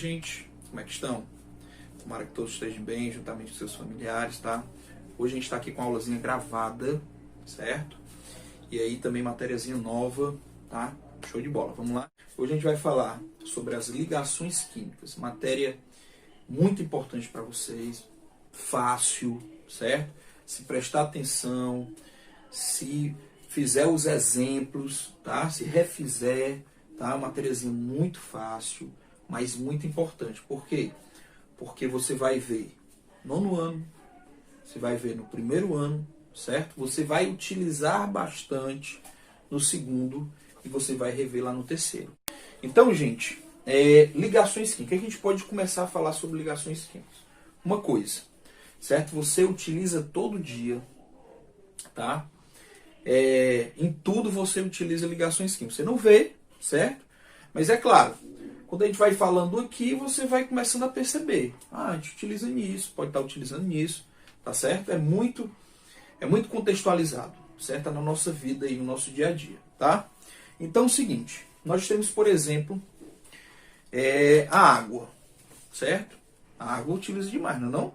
gente? Como é que estão? Tomara que todos estejam bem, juntamente com seus familiares, tá? Hoje a gente está aqui com a aulazinha gravada, certo? E aí também matériazinha nova, tá? Show de bola, vamos lá? Hoje a gente vai falar sobre as ligações químicas, matéria muito importante para vocês, fácil, certo? Se prestar atenção, se fizer os exemplos, tá? Se refizer, tá? Uma matériazinha muito fácil, mas muito importante. Por quê? Porque você vai ver nono ano, você vai ver no primeiro ano, certo? Você vai utilizar bastante no segundo e você vai rever lá no terceiro. Então, gente, ligações químicas. A gente pode começar a falar sobre ligações químicas. Uma coisa, certo? Você utiliza todo dia, tá? Em tudo você utiliza ligações químicas. Você não vê, certo? Mas é claro, quando a gente vai falando aqui, você vai começando a perceber. Ah, a gente utiliza nisso, pode estar utilizando nisso, tá certo? É muito contextualizado, certo? Tá na nossa vida e no nosso dia a dia, tá? Então é o seguinte, nós temos, por exemplo, a água, certo? A água utiliza demais, não é não?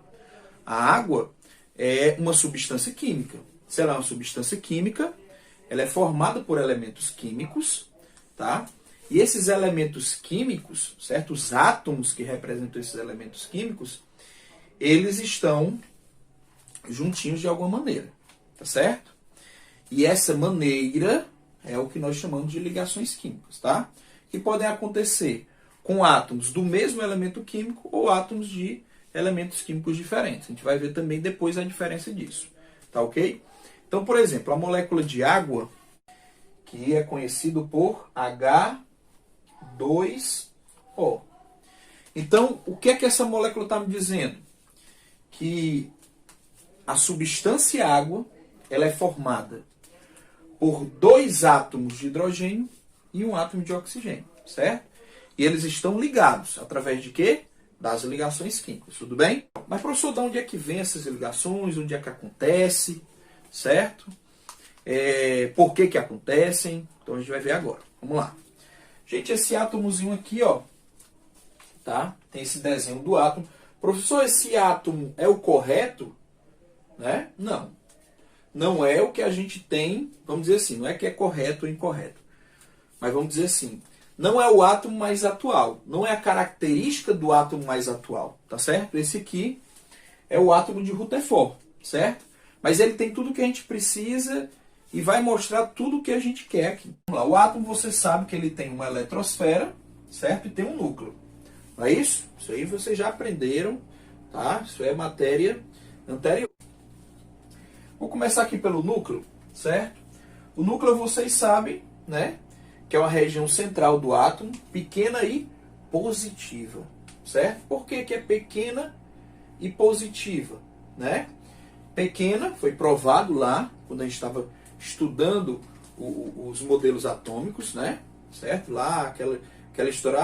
A água é uma substância química. Se ela é uma substância química, ela é formada por elementos químicos, tá? E esses elementos químicos, certo? Os átomos que representam esses elementos químicos, eles estão juntinhos de alguma maneira, tá certo? E essa maneira é o que nós chamamos de ligações químicas, tá? Que podem acontecer com átomos do mesmo elemento químico ou átomos de elementos químicos diferentes. A gente vai ver também depois a diferença disso, tá ok? Então, por exemplo, a molécula de água, que é conhecido por H2O. Então, o que é que essa molécula está me dizendo? Que a substância água, ela é formada por dois átomos de hidrogênio e um átomo de oxigênio, certo? E eles estão ligados através de quê? Das ligações químicas, tudo bem? Mas, professor, de onde é que vem essas ligações? Onde é que acontece? Certo? Por que que acontecem? Então a gente vai ver agora. Vamos lá. Gente, esse átomozinho aqui, ó, tá? Tem esse desenho do átomo. Professor, esse átomo é o correto? Né? Não. Não é o que a gente tem, vamos dizer assim, não é que é correto ou incorreto. Mas vamos dizer assim, não é o átomo mais atual. Não é a característica do átomo mais atual, tá certo? Esse aqui é o átomo de Rutherford, certo? Mas ele tem tudo que a gente precisa e vai mostrar tudo o que a gente quer aqui. Vamos lá, o átomo, você sabe que ele tem uma eletrosfera, certo? E tem um núcleo. Não é isso? Isso aí vocês já aprenderam, tá? Isso é matéria anterior. Vou começar aqui pelo núcleo, certo? O núcleo vocês sabem, né? Que é uma região central do átomo, pequena e positiva, certo? Por que que é pequena e positiva, né? Pequena, foi provado lá, quando a gente estava estudando os modelos atômicos, né? Certo? Lá, aquela história,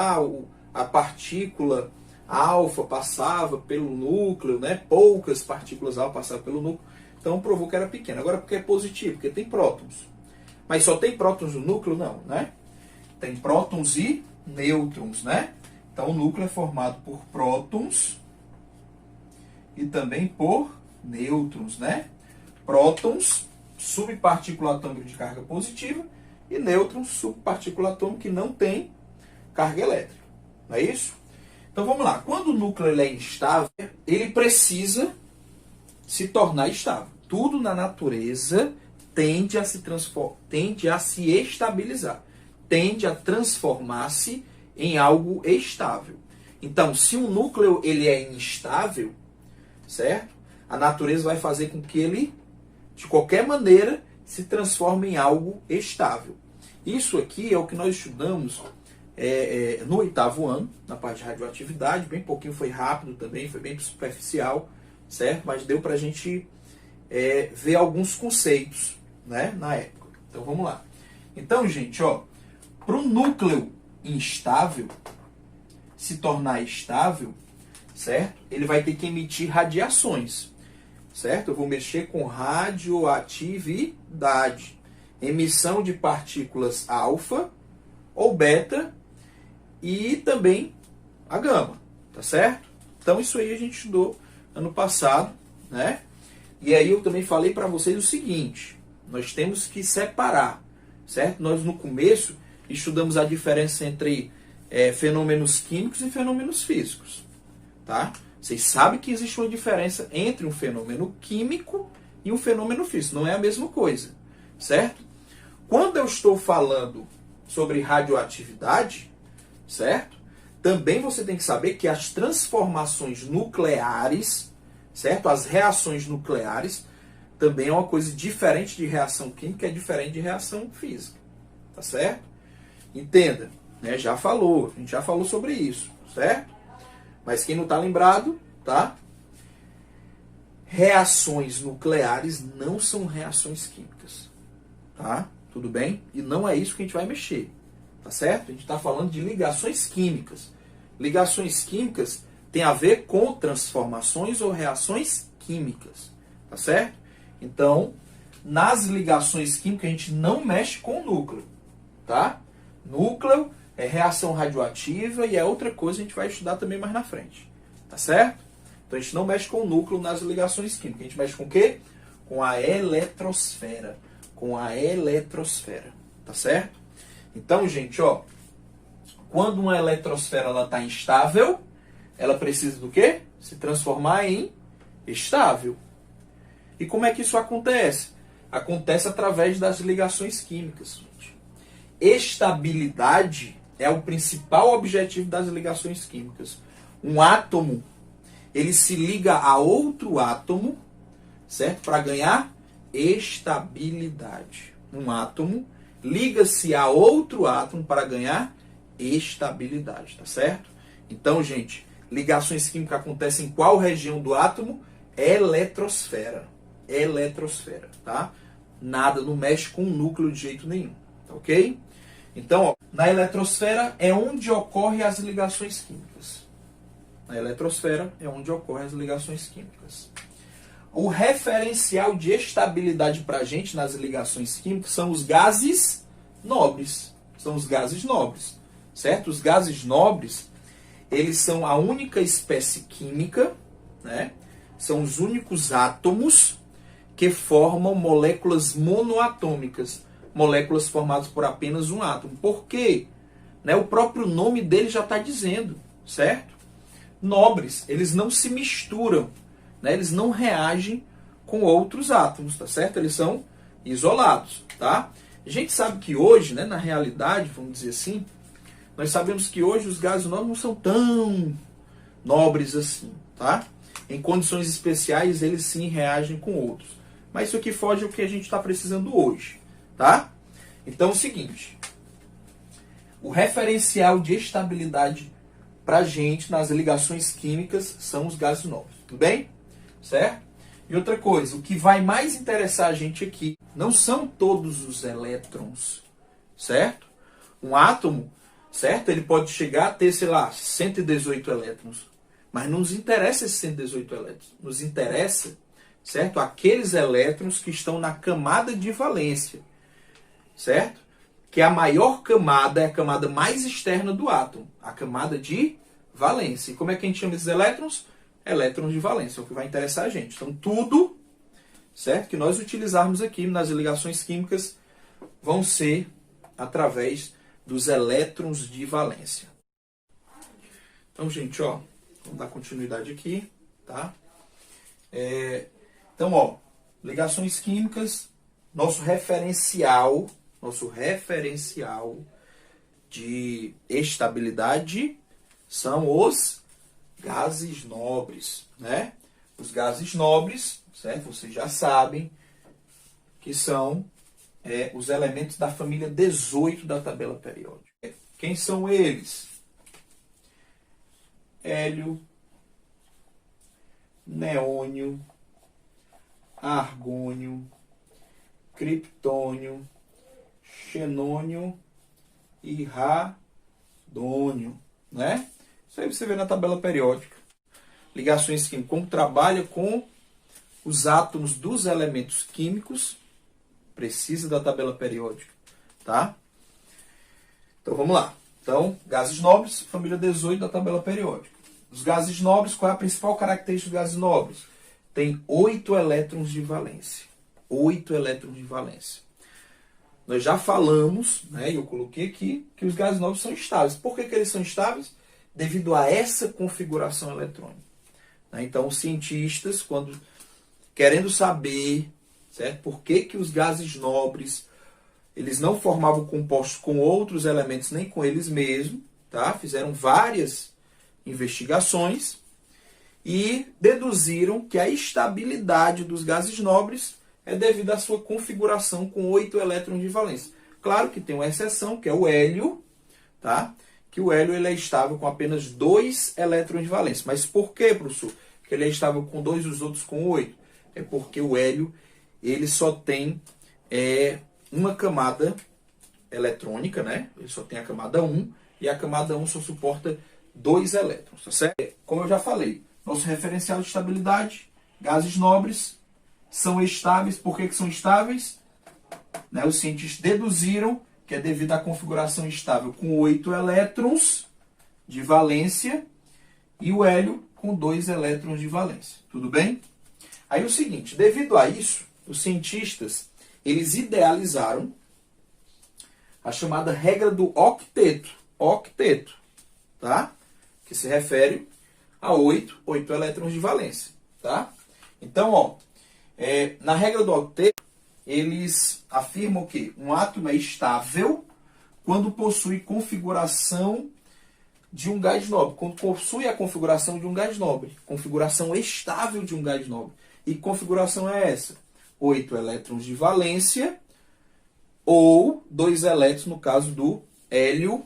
a partícula alfa passava pelo núcleo, né? Poucas partículas alfa passavam pelo núcleo, então provou que era pequena. Agora, porque é positivo? Porque tem prótons. Mas só tem prótons no núcleo? Não, né? Tem prótons e nêutrons, né? Então o núcleo é formado por prótons e também por nêutrons, né? Prótons, subpartícula atômica de carga positiva, e nêutrons, subpartícula atômica que não tem carga elétrica. Não é isso? Então vamos lá. Quando o núcleo ele é instável, ele precisa se tornar estável. Tudo na natureza tende a se estabilizar, tende a transformar-se em algo estável. Então, se um núcleo ele é instável, certo? A natureza vai fazer com que ele, de qualquer maneira, se transforme em algo estável. Isso aqui é o que nós estudamos no 8º ano, na parte de radioatividade. Bem pouquinho, foi rápido também, foi bem superficial, certo? Mas deu para a gente ver alguns conceitos, né, na época. Então vamos lá. Então, gente, ó, para um núcleo instável se tornar estável, certo? Ele vai ter que emitir radiações, certo? Eu vou mexer com radioatividade. Emissão de partículas alfa ou beta e também a gama, tá certo? Então isso aí a gente estudou ano passado, né? E aí eu também falei para vocês o seguinte, nós temos que separar, certo? Nós no começo estudamos a diferença entre fenômenos químicos e fenômenos físicos, tá? Vocês sabem que existe uma diferença entre um fenômeno químico e um fenômeno físico, não é a mesma coisa, certo? Quando eu estou falando sobre radioatividade, certo? Também você tem que saber que as transformações nucleares, certo? As reações nucleares também é uma coisa diferente de reação química, é diferente de reação física, tá certo? Entenda, né? A gente já falou sobre isso, certo? Mas quem não está lembrado, tá? Reações nucleares não são reações químicas, tá? Tudo bem? E não é isso que a gente vai mexer, tá certo? A gente está falando de ligações químicas. Ligações químicas tem a ver com transformações ou reações químicas, tá certo? Então, nas ligações químicas a gente não mexe com o núcleo, tá? Núcleo é reação radioativa e é outra coisa que a gente vai estudar também mais na frente, tá certo? Então a gente não mexe com o núcleo nas ligações químicas. A gente mexe com o quê? Com a eletrosfera. Com a eletrosfera, tá certo? Então, gente, ó, quando uma eletrosfera está instável, ela precisa do quê? Se transformar em estável. E como é que isso acontece? Acontece através das ligações químicas, gente. Estabilidade é o principal objetivo das ligações químicas. Um átomo, ele se liga a outro átomo, certo? Para ganhar estabilidade. Um átomo liga-se a outro átomo para ganhar estabilidade, tá certo? Então, gente, ligações químicas acontecem em qual região do átomo? Eletrosfera. Eletrosfera, tá? Nada, não mexe com o núcleo de jeito nenhum, tá ok? Então, ó, na eletrosfera é onde ocorrem as ligações químicas. Na eletrosfera é onde ocorrem as ligações químicas. O referencial de estabilidade para a gente nas ligações químicas são os gases nobres. São os gases nobres, certo? Os gases nobres, eles são a única espécie química, né? São os únicos átomos que formam moléculas monoatômicas, moléculas formadas por apenas um átomo. Por quê? Né? O próprio nome dele já está dizendo, certo? Nobres, eles não se misturam, né? Eles não reagem com outros átomos, tá certo? Eles são isolados, tá? A gente sabe que hoje, né, na realidade, vamos dizer assim, nós sabemos que hoje os gases nobres não são tão nobres assim, tá? Em condições especiais, eles sim reagem com outros. Mas isso aqui foge ao que a gente está precisando hoje, tá? Então é o seguinte, o referencial de estabilidade para a gente nas ligações químicas são os gases nobres, tudo bem? Certo? E outra coisa, o que vai mais interessar a gente aqui não são todos os elétrons, certo? Um átomo, certo? Ele pode chegar a ter, sei lá, 118 elétrons. Mas não nos interessa esses 118 elétrons. Nos interessa, certo? Aqueles elétrons que estão na camada de valência, certo? Que a maior camada é a camada mais externa do átomo, a camada de valência. E como é que a gente chama esses elétrons? Elétrons de valência, é o que vai interessar a gente. Então, tudo, certo, que nós utilizarmos aqui nas ligações químicas vão ser através dos elétrons de valência. Então, gente, ó, vamos dar continuidade aqui, tá? Então, ó, ligações químicas, nosso referencial de estabilidade são os gases nobres, né? Os gases nobres, certo? Vocês já sabem que são os elementos da família 18 da tabela periódica. Quem são eles? Hélio, neônio, argônio, criptônio, xenônio e radônio, né? Isso aí você vê na tabela periódica. Ligações químicas, como trabalha com os átomos dos elementos químicos, precisa da tabela periódica, tá? Então vamos lá. Então, gases nobres, família 18 da tabela periódica. Os gases nobres, qual é a principal característica dos gases nobres? Tem 8 elétrons de valência. 8 elétrons de valência. Nós já falamos, né, e eu coloquei aqui, que os gases nobres são estáveis. Por que eles são estáveis? Devido a essa configuração eletrônica. Então, os cientistas, quando querendo saber, certo, por que os gases nobres eles não formavam compostos com outros elementos, nem com eles mesmos, tá? Fizeram várias investigações e deduziram que a estabilidade dos gases nobres é devido à sua configuração com 8 elétrons de valência. Claro que tem uma exceção, que é o hélio, tá? Que o hélio ele é estável com apenas 2 elétrons de valência. Mas por que, professor? Que ele é estável com 2 e os outros com 8? É porque o hélio ele só tem uma camada eletrônica, né? Ele só tem a camada 1 e a camada 1 só suporta 2 elétrons, tá certo? Como eu já falei, nosso referencial de estabilidade, gases nobres são estáveis. Por que são estáveis? Né? Os cientistas deduziram que é devido à configuração estável com 8 elétrons de valência e o hélio com 2 elétrons de valência. Tudo bem? Aí o seguinte, devido a isso, os cientistas eles idealizaram a chamada regra do octeto. Octeto, tá? Que se refere a 8 elétrons de valência, tá? Então, ó, na regra do octeto, eles afirmam que um átomo é estável quando possui configuração de um gás nobre. Quando possui a configuração de um gás nobre. Configuração estável de um gás nobre. E que configuração é essa? 8 elétrons de valência ou 2 elétrons no caso do hélio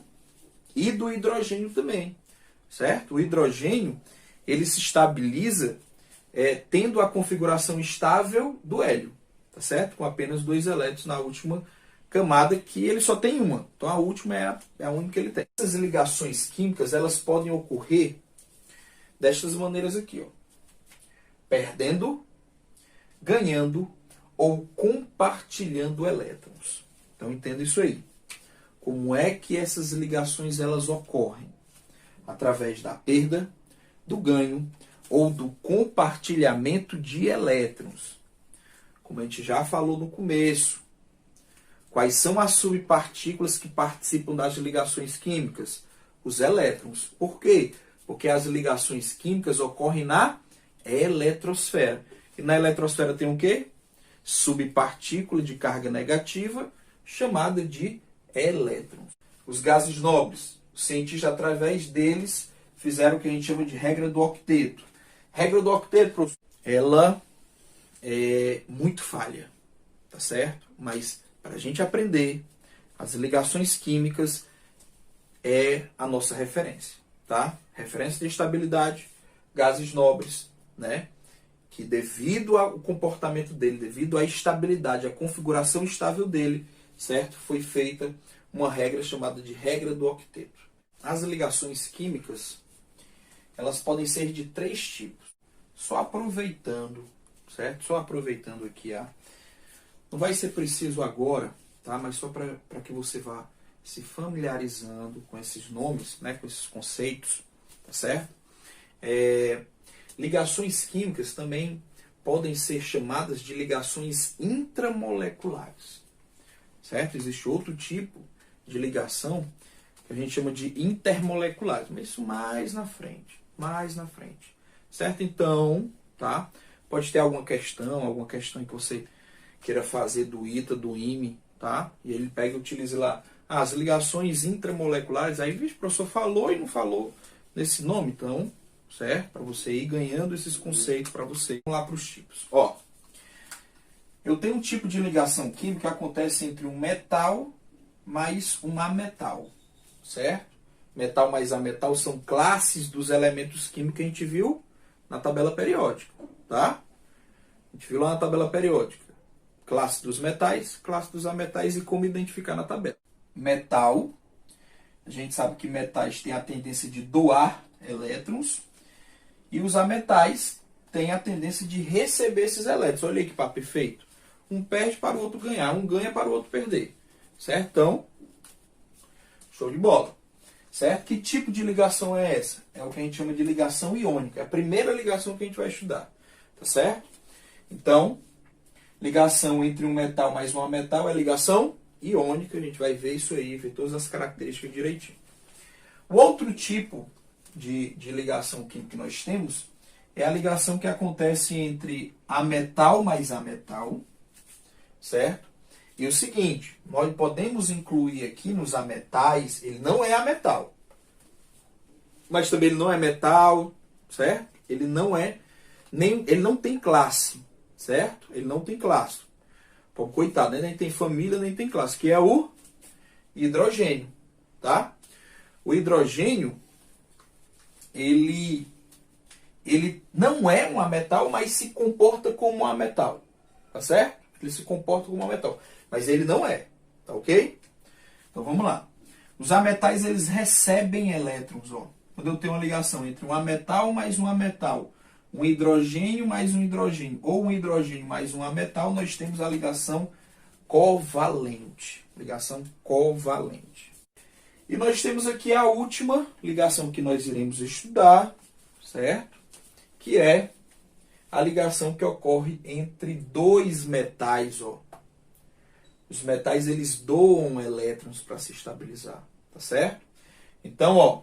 e do hidrogênio também. Certo? O hidrogênio ele se estabiliza tendo a configuração estável do hélio. Tá certo? Com apenas 2 elétrons na última camada, que ele só tem uma. Então a última é a única que ele tem. Essas ligações químicas elas podem ocorrer destas maneiras aqui, ó. Perdendo, ganhando ou compartilhando elétrons. Então entenda isso aí. Como é que essas ligações elas ocorrem? Através da perda, do ganho ou do compartilhamento de elétrons. Como a gente já falou no começo, quais são as subpartículas que participam das ligações químicas? Os elétrons. Por quê? Porque as ligações químicas ocorrem na eletrosfera. E na eletrosfera tem o quê? Subpartícula de carga negativa, chamada de elétrons. Os gases nobres, os cientistas, através deles, fizeram o que a gente chama de regra do octeto. Regra do octeto, ela é muito falha, tá certo? Mas para a gente aprender, as ligações químicas é a nossa referência, tá? Referência de estabilidade, gases nobres, né? Que devido ao comportamento dele, devido à estabilidade, à configuração estável dele, certo? Foi feita uma regra chamada de regra do octeto. As ligações químicas, elas podem ser de 3 tipos. Só aproveitando, certo? Só aproveitando aqui, não vai ser preciso agora, tá? Mas só para que você vá se familiarizando com esses nomes, né? Com esses conceitos, tá certo? Ligações químicas também podem ser chamadas de ligações intramoleculares, certo? Existe outro tipo de ligação que a gente chama de intermoleculares, mas isso mais na frente, certo? Então, tá? Pode ter alguma questão que você queira fazer do ITA, do IME, tá? E ele pega e utiliza lá as ligações intramoleculares. Aí, o professor falou e não falou nesse nome, então, certo? Para você ir ganhando esses conceitos para você. Vamos lá para os tipos. Ó, eu tenho um tipo de ligação química que acontece entre um metal mais um ametal, certo? Metal mais ametal são classes dos elementos químicos que a gente viu na tabela periódica, tá? A gente viu lá na tabela periódica. Classe dos metais, classe dos ametais e como identificar na tabela. Metal, a gente sabe que metais têm a tendência de doar elétrons e os ametais têm a tendência de receber esses elétrons. Olha aí que papo perfeito. Um perde para o outro ganhar, um ganha para o outro perder. Certo? Então, show de bola. certo? Que tipo de ligação é essa? É o que a gente chama de ligação iônica. É a primeira ligação que a gente vai estudar, tá certo? Então, ligação entre um metal mais um metal é ligação iônica. A gente vai ver isso aí, ver todas as características direitinho. O outro tipo de ligação química que nós temos é a ligação que acontece entre ametal mais ametal, certo? E o seguinte, nós podemos incluir aqui nos ametais, ele não é ametal, mas também ele não é metal, certo? Ele não é, ele não tem classe, certo? Ele não tem classe. Pô, coitado, né? Nem tem família, nem tem classe, que é o hidrogênio, tá? O hidrogênio, ele não é um ametal, mas se comporta como um ametal, tá certo? Ele se comporta como um ametal, mas ele não é, tá ok? Então vamos lá. Os ametais, eles recebem elétrons, ó. Quando eu tenho uma ligação entre um ametal mais um ametal, um hidrogênio mais um hidrogênio, ou um hidrogênio mais um ametal, nós temos a ligação covalente. Ligação covalente. E nós temos aqui a última ligação que nós iremos estudar, certo? Que é a ligação que ocorre entre dois metais, ó. Os metais, eles doam elétrons para se estabilizar, tá certo? Então, ó,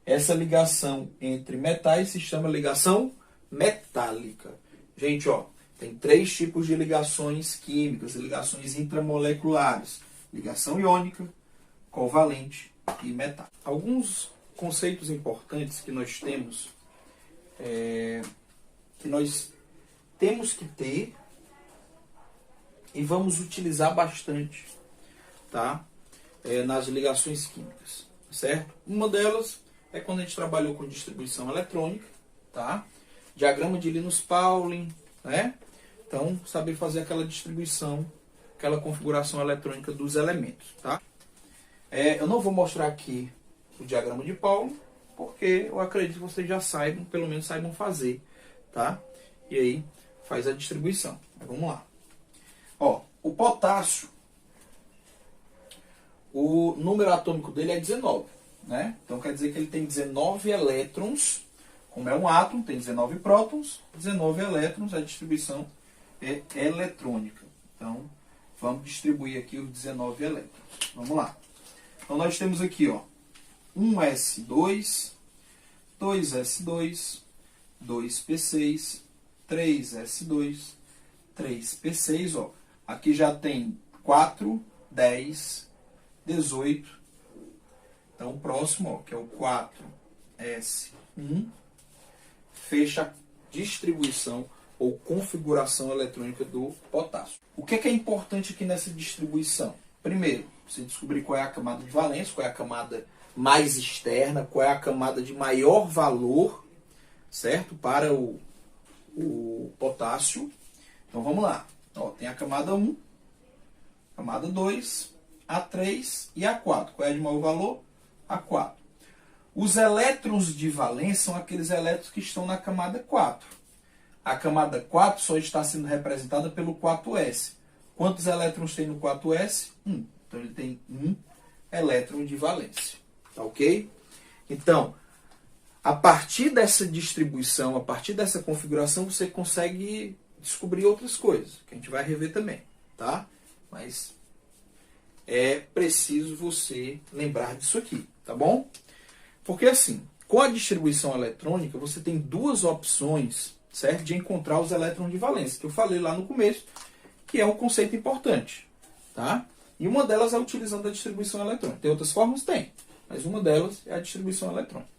essa ligação entre metais se chama ligação metálica. Gente, ó, tem 3 tipos de ligações químicas, ligações intramoleculares: ligação iônica, covalente e metálica. Alguns conceitos importantes que nós temos, que nós temos que ter e vamos utilizar bastante, tá? Nas ligações químicas, certo? Uma delas é quando a gente trabalhou com distribuição eletrônica, tá? Diagrama de Linus-Pauling, né? Então, saber fazer aquela distribuição, aquela configuração eletrônica dos elementos, tá? Eu não vou mostrar aqui o diagrama de Pauling, porque eu acredito que vocês já saibam, pelo menos saibam fazer, tá? E aí, faz a distribuição. Mas vamos lá. Ó, o potássio, o número atômico dele é 19, né? Então quer dizer que ele tem 19 elétrons, como é um átomo, tem 19 prótons, 19 elétrons, a distribuição é eletrônica. Então, vamos distribuir aqui os 19 elétrons. Vamos lá. Então nós temos aqui, ó, 1s2, 2s2, 2p6, 3s2, 3p6, ó. Aqui já tem 4, 10, 18. Então, o próximo, ó, que é o 4s1, fecha a distribuição ou configuração eletrônica do potássio. O que é importante aqui nessa distribuição? Primeiro, você descobrir qual é a camada de valência, qual é a camada mais externa, qual é a camada de maior valor, certo? Para o potássio. Então, vamos lá. Ó, tem a camada 1, camada 2, A3 e A4. Qual é a de maior valor? A4. Os elétrons de valência são aqueles elétrons que estão na camada 4. A camada 4 só está sendo representada pelo 4s. Quantos elétrons tem no 4s? 1. Então, ele tem 1 elétron de valência. Tá ok? Então, a partir dessa distribuição, a partir dessa configuração, você consegue descobrir outras coisas, que a gente vai rever também, tá? Mas é preciso você lembrar disso aqui, tá bom? Porque assim, com a distribuição eletrônica, você tem 2 opções, certo? De encontrar os elétrons de valência, que eu falei lá no começo, que é um conceito importante, tá? E uma delas é utilizando a distribuição eletrônica. Tem outras formas? Tem, mas uma delas é a distribuição eletrônica.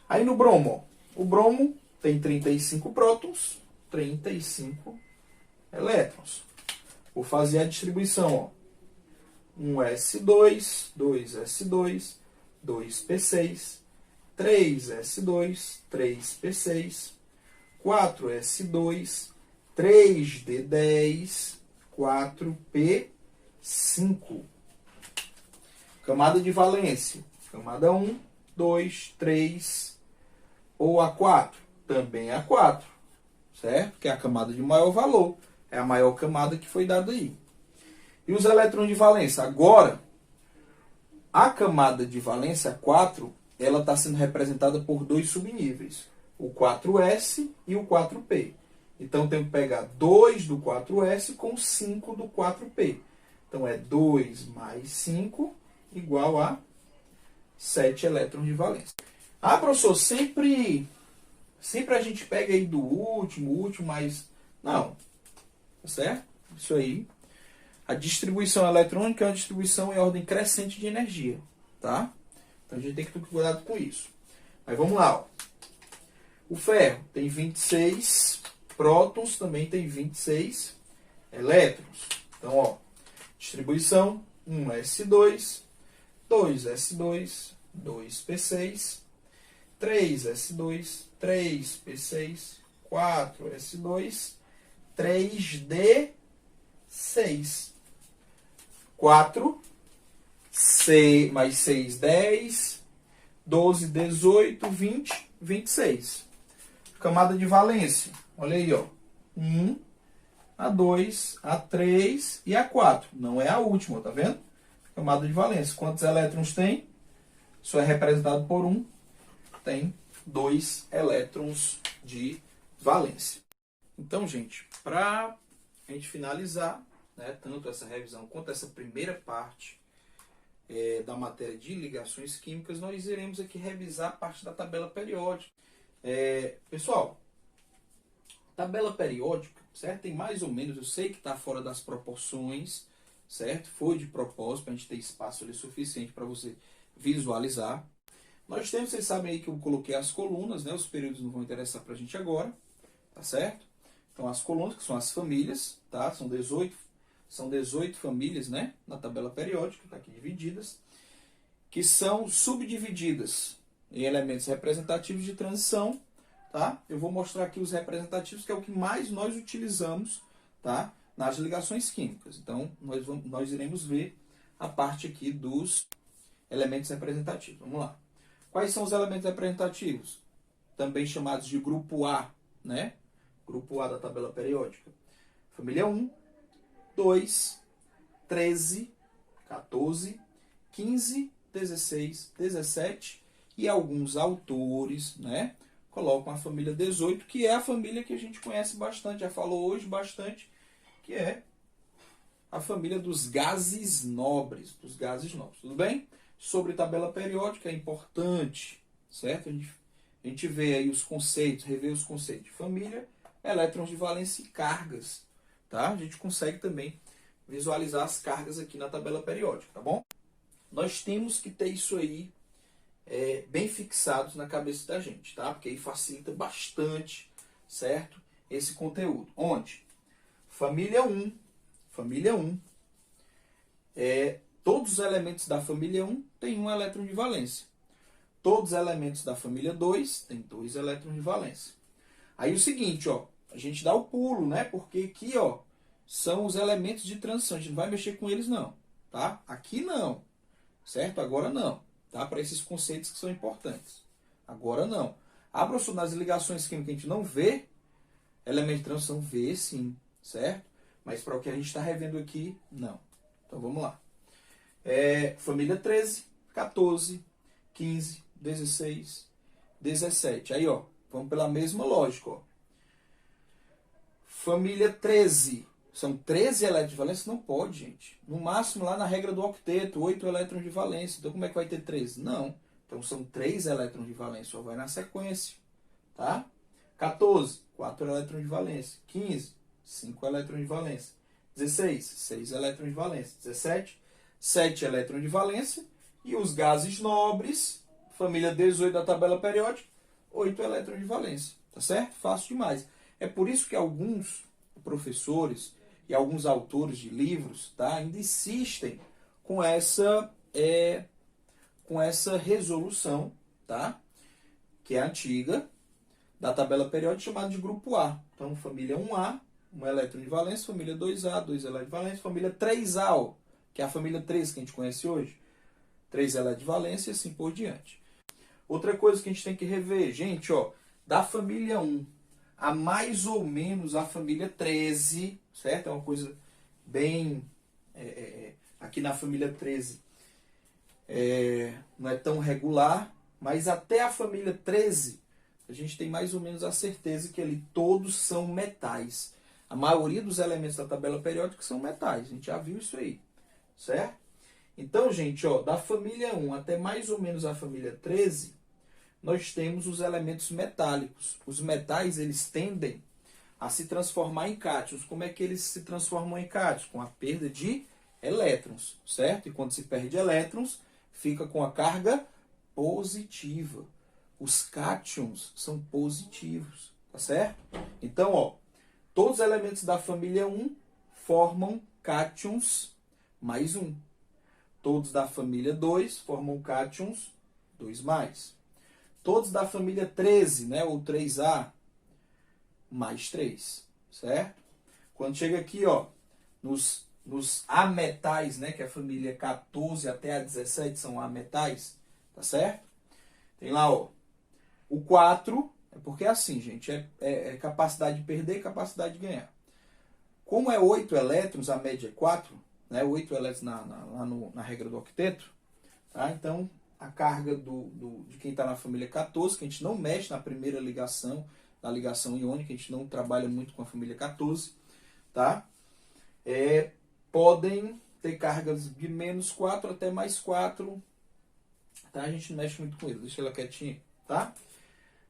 Aí no bromo, ó, o bromo tem 35 prótons, 35 elétrons. Vou fazer a distribuição, ó. 1s2, 2s2, 2p6, 3s2, 3p6, 4s2, 3d10, 4p5. Camada de valência. Camada 1, 2, 3 ou A4. Também A4. Certo? Que é a camada de maior valor. É a maior camada que foi dada aí. E os elétrons de valência? Agora, A camada de valência 4, ela está sendo representada por dois subníveis, o 4s e o 4p. Então, tenho que pegar 2 do 4s com 5 do 4p. Então, é 2 mais 5 igual a 7 elétrons de valência. Ah, professor, sempre a gente pega aí do último, mas... Não, tá certo? Isso aí. A distribuição eletrônica é uma distribuição em ordem crescente de energia, tá? Então, a gente tem que ter cuidado com isso. Mas vamos lá, ó. O ferro tem 26 prótons, também tem 26 elétrons. Então, ó, distribuição 1s2, 2s2, 2p6, 3s2, 3p6, 4s2, 3d6. 4, mais 6, 10, 12, 18, 20, 26. Camada de valência. Olha aí, ó. 1, a 2, a 3 e a 4. Não é a última, tá vendo? Camada de valência. Quantos elétrons tem? Isso é representado por 1. Tem 2 elétrons de valência. Então, gente, para a gente finalizar, né, tanto essa revisão quanto essa primeira parte da matéria de ligações químicas, nós iremos aqui revisar a parte da tabela periódica. Pessoal, tabela periódica, certo? Tem mais ou menos, eu sei que está fora das proporções, certo? Foi de propósito, para a gente ter espaço ali suficiente para você visualizar. Nós temos, vocês sabem aí que eu coloquei as colunas, né? Os períodos não vão interessar para a gente agora, tá certo? Então, as colunas, que são as famílias, tá? São 18 famílias, né? Na tabela periódica, tá aqui divididas, que são subdivididas em elementos representativos de transição, tá? Eu vou mostrar aqui os representativos, que é o que mais nós utilizamos, tá? Nas ligações químicas. Então, nós iremos ver a parte aqui dos elementos representativos. Vamos lá. Quais são os elementos representativos? Também chamados de grupo A, né? Grupo A da tabela periódica. Família 1, 2, 13, 14, 15, 16, 17 e alguns autores, né, colocam a família 18, que é a família que a gente conhece bastante, já falou hoje bastante, que é a família dos gases nobres, tudo bem? Sobre tabela periódica é importante, certo? A gente vê aí os conceitos, rever os conceitos de família, elétrons de valência e cargas, tá? A gente consegue também visualizar as cargas aqui na tabela periódica, tá bom? Nós temos que ter isso aí bem fixados na cabeça da gente, tá? Porque aí facilita bastante, certo? Esse conteúdo. Onde? Família 1, todos os elementos da família 1 têm um elétron de valência. Todos os elementos da família 2 têm 2 elétrons de valência. Aí o seguinte, ó, a gente dá o pulo, né? Porque aqui, ó, são os elementos de transição. A gente não vai mexer com eles, não, tá? Aqui não, certo? Agora não, tá? Para esses conceitos que são importantes. Agora não. Ah, professor, nas ligações químicas a gente não vê elemento de transição, vê sim, certo? Mas para o que a gente está revendo aqui, não. Então vamos lá. Família 13, 14, 15, 16, 17. Aí, ó, vamos pela mesma lógica, ó. Família 13. São 13 elétrons de valência? Não pode, gente. No máximo, lá na regra do octeto, 8 elétrons de valência. Então, como é que vai ter 13? Não. Então, são 3 elétrons de valência. Só vai na sequência. Tá? 14, 4 elétrons de valência. 15, 5 elétrons de valência. 16, 6 elétrons de valência. 17, 7 elétrons de valência. E os gases nobres, família 18 da tabela periódica, 8 elétrons de valência. Tá certo? Fácil demais. É por isso que alguns professores e alguns autores de livros, tá, ainda insistem com essa resolução, tá, que é antiga, da tabela periódica chamada de grupo A. Então, família 1A, 1 elétron de valência, família 2A, 2 elétrons de valência, família 3A, ó, que é a família 3 que a gente conhece hoje, 3 elétrons de valência e assim por diante. Outra coisa que a gente tem que rever, gente, ó, da família 1 a mais ou menos a família 13, certo? É uma coisa bem... aqui na família 13 não é tão regular, mas até a família 13, a gente tem mais ou menos a certeza que ali todos são metais. A maioria dos elementos da tabela periódica são metais, a gente já viu isso aí, certo? Então, gente, ó, da família 1 até mais ou menos a família 13, nós temos os elementos metálicos. Os metais, eles tendem a se transformar em cátions. Como é que eles se transformam em cátions? Com a perda de elétrons, certo? E quando se perde elétrons, fica com a carga positiva. Os cátions são positivos, tá certo? Então, ó, todos os elementos da família 1 formam cátions mais 1. Todos da família 2 formam cátions 2+. Todos da família 13, né, ou 3A, mais 3, certo? Quando chega aqui, ó, nos ametais, né, que é a família 14 até a 17 são ametais, tá certo? Tem lá, ó, o 4, é porque é assim, gente, é capacidade de perder e capacidade de ganhar. Como é 8 elétrons, a média é 4, né, 8 elétrons na regra do octeto, tá? Então, a carga de quem está na família 14, que a gente não mexe na primeira ligação, na ligação iônica, a gente não trabalha muito com a família 14, tá? Podem ter cargas de -4 até +4, tá? A gente não mexe muito com ele, deixa ela quietinha, tá?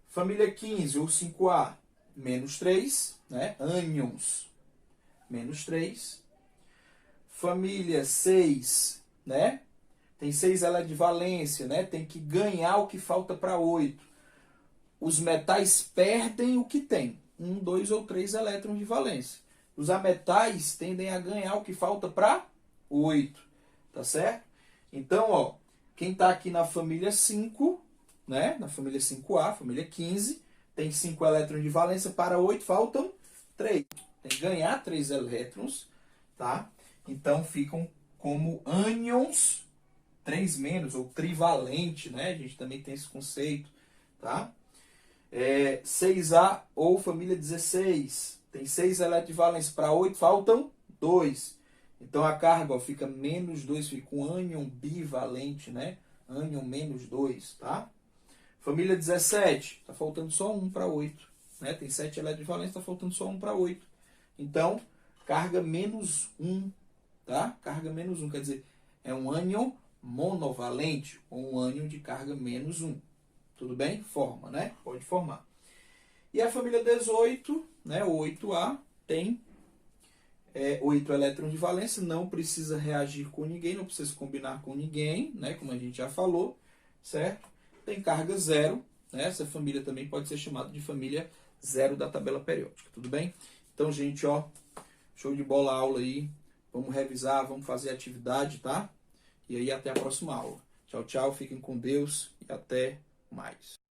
Família 15, ou 5A, -3, né? Ânions, -3. Família 6, né? Tem 6 elétrons de valência, né? Tem que ganhar o que falta para 8. Os metais perdem o que tem, 1, 2 ou 3 elétrons de valência. Os ametais tendem a ganhar o que falta para 8, tá certo? Então, ó, quem está aqui na família 5, né? Na família 5A, família 15, tem 5 elétrons de valência, para 8 faltam 3. Tem que ganhar 3 elétrons, tá? Então ficam como ânions 3-, ou trivalente, né? A gente também tem esse conceito, tá? 6A ou família 16, tem 6 elétrons de valência, para 8 faltam 2. Então a carga, ó, fica -2, fica um ânion bivalente, né? Ânion -2, tá? Família 17, tá faltando só 1 para 8, né? Tem 7 elétrons de valência, tá faltando só 1 para 8. Então, carga -1, tá? Carga -1, quer dizer, é um ânion monovalente, ou um ânion de carga -1. Tudo bem? Forma, né? Pode formar. E a família 18, né, o 8A, tem 8 elétrons de valência, não precisa reagir com ninguém, não precisa combinar com ninguém, né, como a gente já falou, certo? Tem carga 0, né? Essa família também pode ser chamada de família 0 da tabela periódica, tudo bem? Então, gente, ó, show de bola a aula aí. Vamos revisar, vamos fazer atividade, tá? E aí até a próxima aula. Tchau, tchau, fiquem com Deus e até mais.